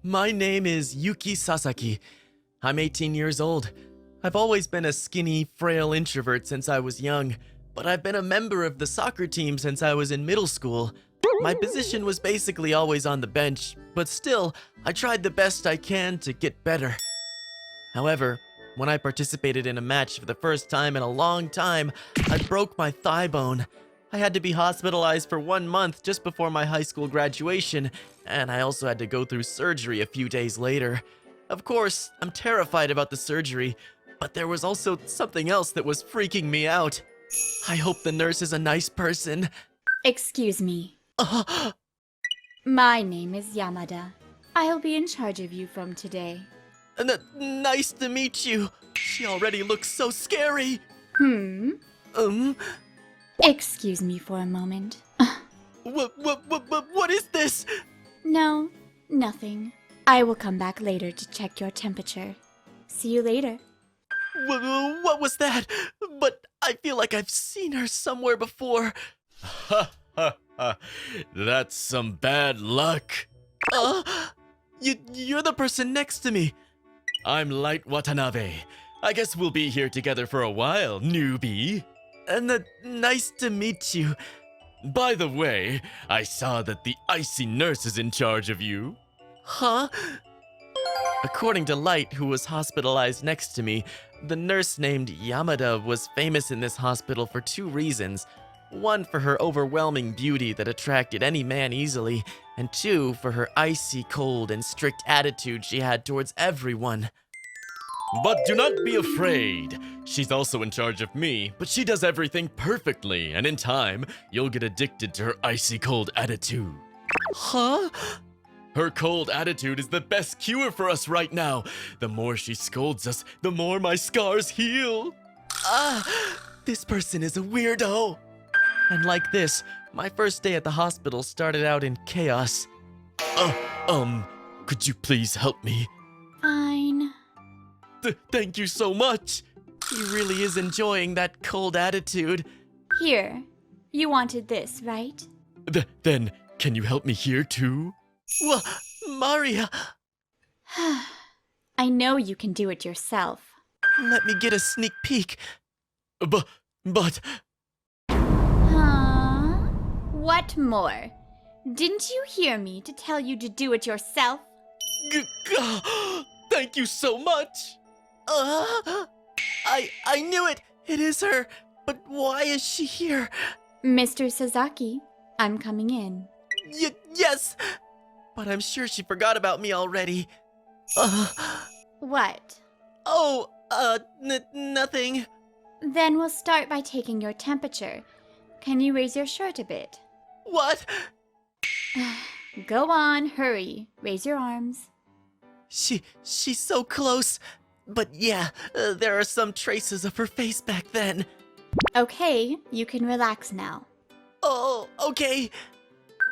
My name is Yuki Sasaki. I'm 18 years old. I've always been a skinny, frail introvert since I was young, but I've been a member of the soccer team since I was in middle school. My position was basically always on the bench, but still, I tried the best I can to get better. However, when I participated in a match for the first time in a long time, I broke my thigh bone. I had to be hospitalized for 1 month just before my high school graduation, and I also had to go through surgery a few days later. Of course, I'm terrified about the surgery, but there was also something else that was freaking me out. I hope the nurse is a nice person. Excuse me. My name is Yamada. I'll be in charge of you from today. Nice to meet you. She already looks so scary. Excuse me for a moment. What is this? No, nothing. I will come back later to check your temperature. See you later. What was that? But I feel like I've seen her somewhere before. Ha ha ha. That's some bad luck. You're the person next to me. I'm Light Watanabe. I guess we'll be here together for a while, newbie. And nice to meet you. By the way, I saw that the icy nurse is in charge of you. Huh? According to Light, who was hospitalized next to me, the nurse named Yamada was famous in this hospital for 2 reasons. 1, for her overwhelming beauty that attracted any man easily, and 2, for her icy cold and strict attitude she had towards everyone. But do not be afraid. She's also in charge of me, but she does everything perfectly, and in time, you'll get addicted to her icy cold attitude. Huh? Her cold attitude is the best cure for us right now. The more she scolds us, the more my scars heal. This person is a weirdo. And like this, my first day at the hospital started out in chaos. Could you please help me? Fine. Thank you so much. He really is enjoying that cold attitude. Here. You wanted this, right? Then, can you help me here too? Well, Maria! I know you can do it yourself. Let me get a sneak peek. But... Huh? What more? Didn't you hear me to tell you to do it yourself? Thank you so much! I knew it! It is her! But why is she here? Mr. Sasaki, I'm coming in. Yes! But I'm sure she forgot about me already. What? Oh, nothing. Then we'll start by taking your temperature. Can you raise your shirt a bit? What? Go on, hurry. Raise your arms. She's so close. But yeah, there are some traces of her face back then. Okay, you can relax now. Oh, okay.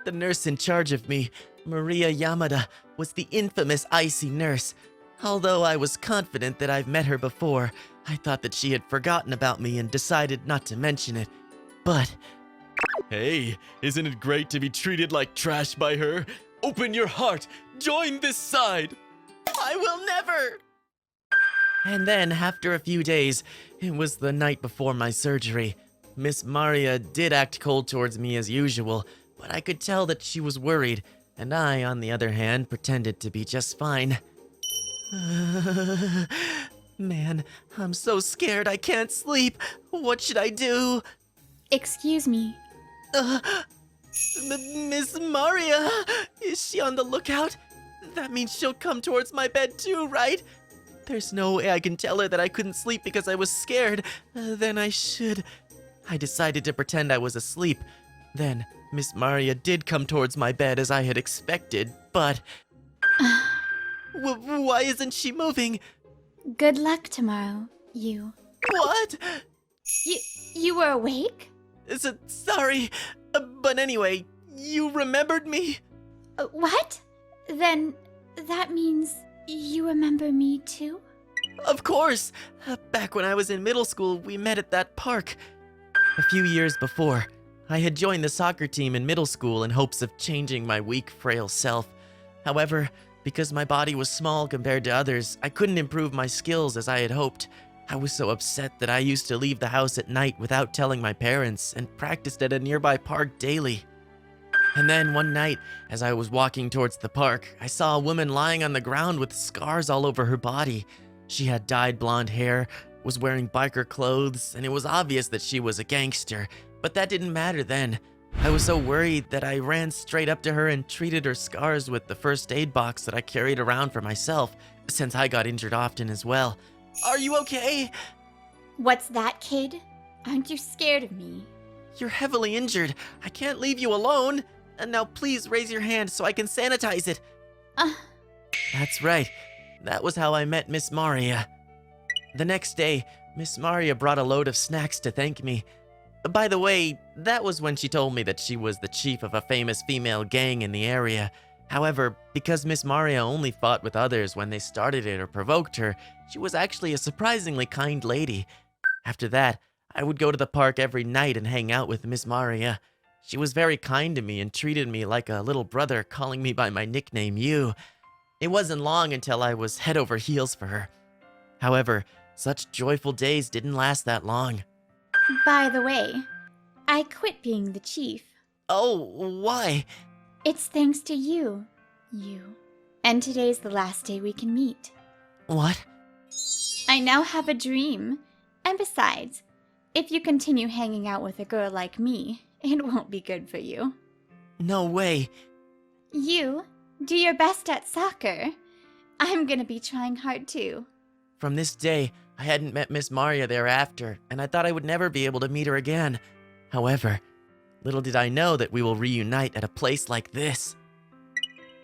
The nurse in charge of me, Maria Yamada, was the infamous icy nurse. Although I was confident that I've met her before, I thought that she had forgotten about me and decided not to mention it. But... Hey, isn't it great to be treated like trash by her? Open your heart! Join this side! I will never! And then, after a few days, it was the night before my surgery. Miss Maria did act cold towards me as usual, but I could tell that she was worried, and I, on the other hand, pretended to be just fine. Man, I'm so scared I can't sleep. What should I do? Excuse me. Miss Maria! Is she on the lookout? That means she'll come towards my bed too, right? There's no way I can tell her that I couldn't sleep because I was scared. Then I should... I decided to pretend I was asleep. Then, Miss Maria did come towards my bed as I had expected, but... why isn't she moving? Good luck tomorrow, you. What? You were awake? Sorry, but anyway, you remembered me? What? Then that means you remember me too? Of course! Back when I was in middle school, we met at that park. A few years before, I had joined the soccer team in middle school in hopes of changing my weak, frail self. However, Because my body was small compared to others, I couldn't improve my skills as I had hoped. I was so upset that I used to leave the house at night without telling my parents and practiced at a nearby park daily. And then one night, as I was walking towards the park, I saw a woman lying on the ground with scars all over her body. She had dyed blonde hair, was wearing biker clothes, and it was obvious that she was a gangster, but that didn't matter then. I was so worried that I ran straight up to her and treated her scars with the first aid box that I carried around for myself, since I got injured often as well. Are you okay? What's that, kid? Aren't you scared of me? You're heavily injured. I can't leave you alone. And now please raise your hand so I can sanitize it. That's right. That was how I met Miss Maria. The next day, Miss Maria brought a load of snacks to thank me. By the way, that was when she told me that she was the chief of a famous female gang in the area. However, because Miss Maria only fought with others when they started it or provoked her, she was actually a surprisingly kind lady. After that, I would go to the park every night and hang out with Miss Maria. She was very kind to me and treated me like a little brother, calling me by my nickname, You. It wasn't long until I was head over heels for her. However, such joyful days didn't last that long. By the way, I quit being the chief. Oh, why? It's thanks to you. And today's the last day we can meet. What? I now have a dream. And besides, if you continue hanging out with a girl like me, it won't be good for you. No way. You, do your best at soccer. I'm gonna be trying hard too. From this day, I hadn't met Miss Maria thereafter, and I thought I would never be able to meet her again. However, little did I know that we will reunite at a place like this.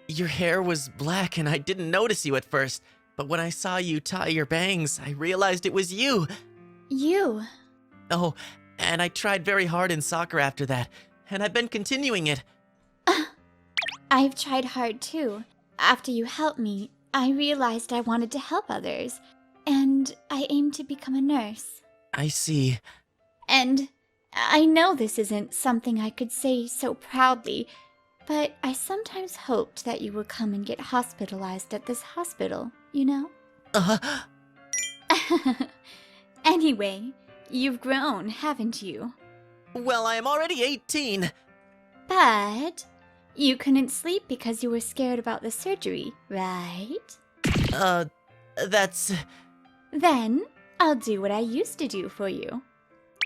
Your hair was black and I didn't notice you at first, but when I saw you tie your bangs, I realized it was you. You? Oh, and I tried very hard in soccer after that, and I've been continuing it. I've tried hard too. After you helped me, I realized I wanted to help others, and I aimed to become a nurse. I see. And I know this isn't something I could say so proudly, but I sometimes hoped that you would come and get hospitalized at this hospital, you know? Anyway, you've grown, haven't you? Well, I am already 18. But you couldn't sleep because you were scared about the surgery, right? That's... Then I'll do what I used to do for you.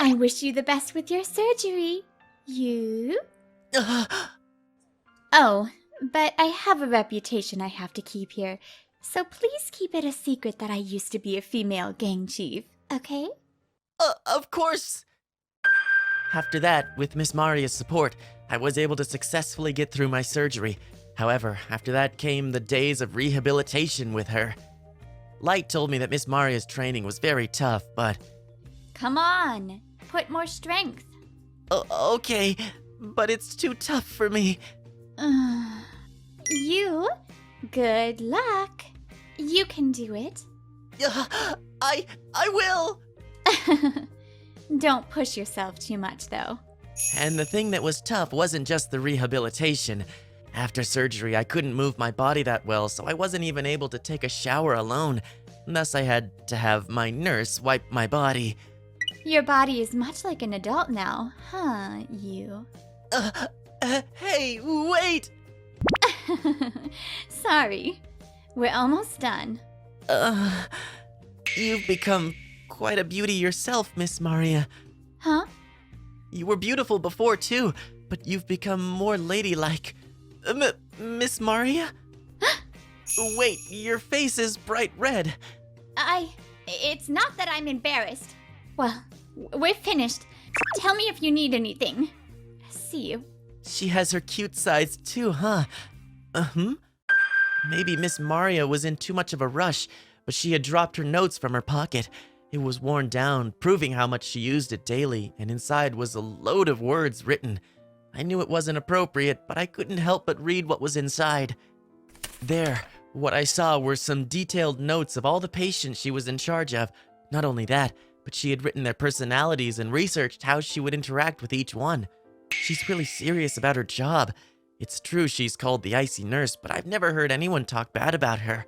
I wish you the best with your surgery. You? Oh, but I have a reputation I have to keep here, so please keep it a secret that I used to be a female gang chief, okay? Of course! After that, with Miss Maria's support, I was able to successfully get through my surgery. However, after that came the days of rehabilitation with her. Light told me that Miss Maria's training was very tough, but... Come on, put more strength. Okay, but it's too tough for me. You? Good luck. You can do it. I will! Don't push yourself too much, though. And the thing that was tough wasn't just the rehabilitation. After surgery, I couldn't move my body that well, so I wasn't even able to take a shower alone. Thus, I had to have my nurse wipe my body. Your body is much like an adult now, huh, you? Hey, wait! Sorry. We're almost done. You've become quite a beauty yourself, Miss Maria. Huh? You were beautiful before, too, but you've become more ladylike. Miss Maria? Wait, your face is bright red. It's not that I'm embarrassed. Well, we're finished. Tell me if you need anything. See you. She has her cute sides, too, huh? Maybe Miss Maria was in too much of a rush, but she had dropped her notes from her pocket. It was worn down, proving how much she used it daily, and inside was a load of words written. I knew it wasn't appropriate, but I couldn't help but read what was inside. There, what I saw were some detailed notes of all the patients she was in charge of. Not only that, but she had written their personalities and researched how she would interact with each one. She's really serious about her job. It's true she's called the Icy Nurse, but I've never heard anyone talk bad about her.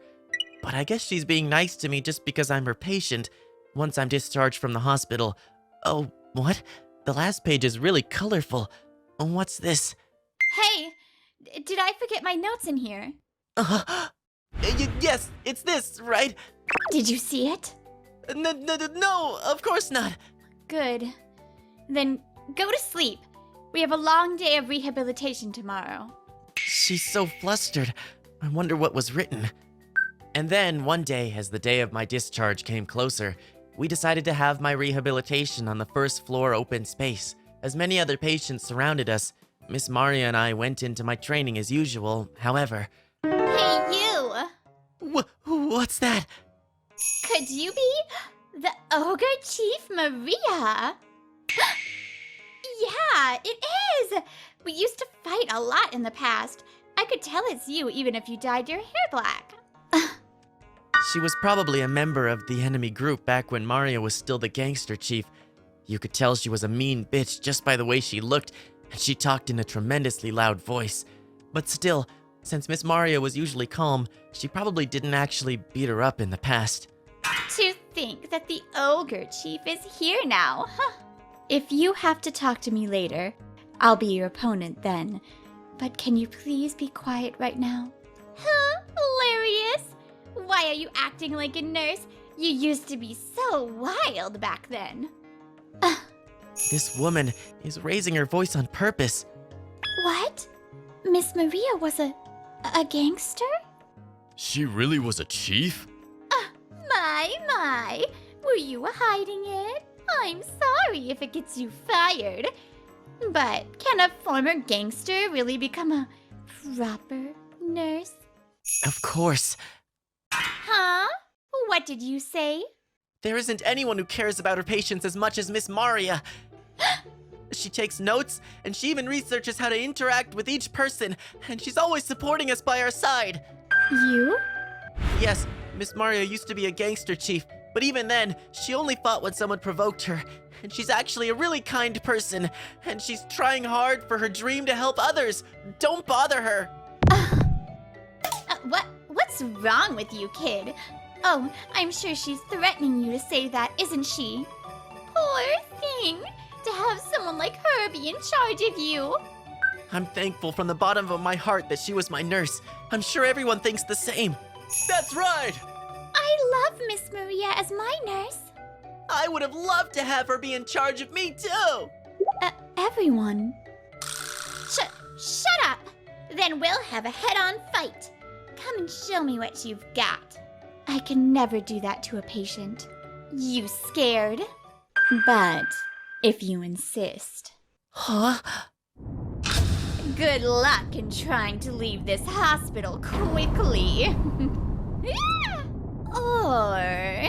But I guess she's being nice to me just because I'm her patient. Once I'm discharged from the hospital. Oh, what? The last page is really colorful. What's this? Hey, did I forget my notes in here? Yes, it's this, right? Did you see it? No, of course not. Good. Then go to sleep. We have a long day of rehabilitation tomorrow. She's so flustered. I wonder what was written. And then, one day, as the day of my discharge came closer, we decided to have my rehabilitation on the first floor open space. As many other patients surrounded us, Miss Maria and I went into my training as usual. However... Hey, you! What's that? Could you be the Ogre Chief Maria? Yeah, it is! We used to fight a lot in the past. I could tell it's you even if you dyed your hair black. She was probably a member of the enemy group back when Maria was still the gangster chief. You could tell she was a mean bitch just by the way she looked, and she talked in a tremendously loud voice. But still, since Miss Maria was usually calm, she probably didn't actually beat her up in the past. To think that the Ogre Chief is here now. Huh. If you have to talk to me later, I'll be your opponent then. But can you please be quiet right now? Huh? Hilarious! Why are you acting like a nurse? You used to be so wild back then. This woman is raising her voice on purpose. What? Miss Maria was a gangster? She really was a chief? My. Were you hiding it? I'm sorry if it gets you fired. But can a former gangster really become a proper nurse? Of course. Huh? What did you say? There isn't anyone who cares about her patients as much as Miss Maria. She takes notes, and she even researches how to interact with each person, and she's always supporting us by our side. You? Yes, Miss Maria used to be a gangster chief, but even then, she only fought when someone provoked her. And she's actually a really kind person, and she's trying hard for her dream to help others. Don't bother her. What's wrong with you, kid? Oh, I'm sure she's threatening you to say that, isn't she? Poor thing, to have someone like her be in charge of you. I'm thankful from the bottom of my heart that she was my nurse. I'm sure everyone thinks the same. That's right! I love Miss Maria as my nurse. I would have loved to have her be in charge of me too! Everyone. Shut up! Then we'll have a head-on fight. Come and show me what you've got. I can never do that to a patient. You scared? But if you insist. Huh? Good luck in trying to leave this hospital quickly. Or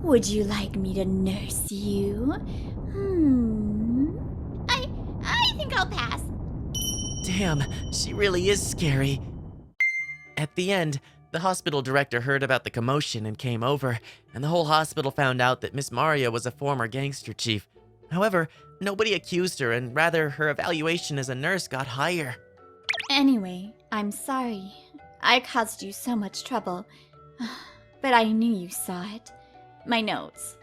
would you like me to nurse you? I think I'll pass. Damn, she really is scary. At the end, the hospital director heard about the commotion and came over, and the whole hospital found out that Miss Maria was a former gangster chief. However, nobody accused her, and rather her evaluation as a nurse got higher. Anyway, I'm sorry. I caused you so much trouble. But I knew you saw it. My notes.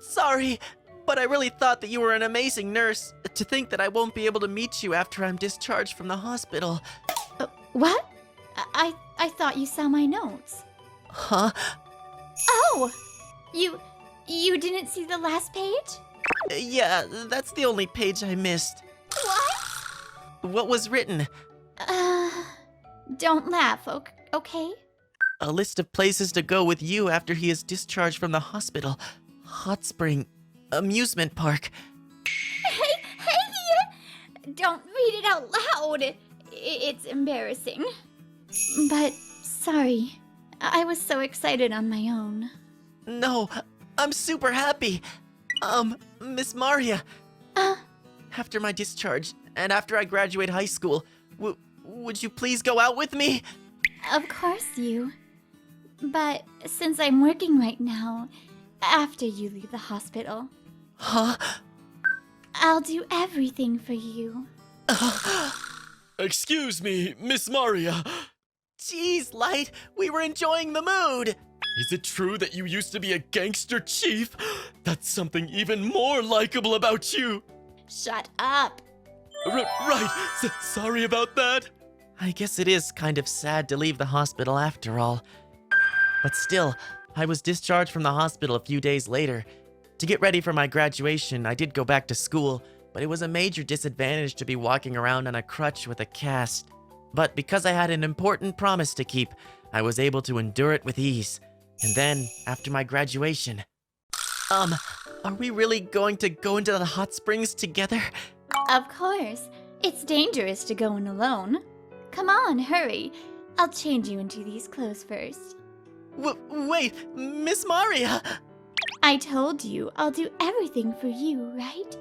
Sorry, but I really thought that you were an amazing nurse. To think that I won't be able to meet you after I'm discharged from the hospital. What? I thought you saw my notes. Huh? Oh! You didn't see the last page? Yeah, that's the only page I missed. What? What was written? Don't laugh, okay? A list of places to go with you after he is discharged from the hospital. Hot spring. Amusement park. Hey! Don't read it out loud. It's embarrassing. But, sorry. I was so excited on my own. No, I'm super happy. Miss Maria. After my discharge, and after I graduate high school, would you please go out with me? Of course, you. But since I'm working right now, after you leave the hospital... Huh? I'll do everything for you. Excuse me, Miss Maria. Jeez, Light, we were enjoying the mood. Is it true that you used to be a gangster chief? That's something even more likable about you. Shut up. Right. Sorry about that. I guess it is kind of sad to leave the hospital after all. But still, I was discharged from the hospital a few days later. To get ready for my graduation, I did go back to school, but it was a major disadvantage to be walking around on a crutch with a cast. But because I had an important promise to keep, I was able to endure it with ease. And then, after my graduation... are we really going to go into the hot springs together? Of course. It's dangerous to go in alone. Come on, hurry. I'll change you into these clothes first. Wait, Miss Maria! I told you I'll do everything for you, right?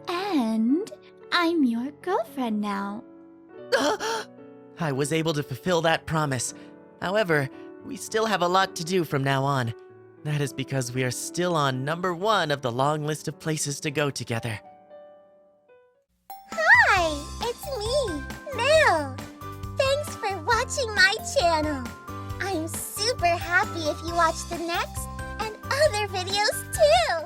And I'm your girlfriend now. I was able to fulfill that promise. However, we still have a lot to do from now on. That is because we are still on number 1 of the long list of places to go together. Hi, it's me, Mel. Thanks for watching my channel. I'm super happy if you watch the next and other videos too.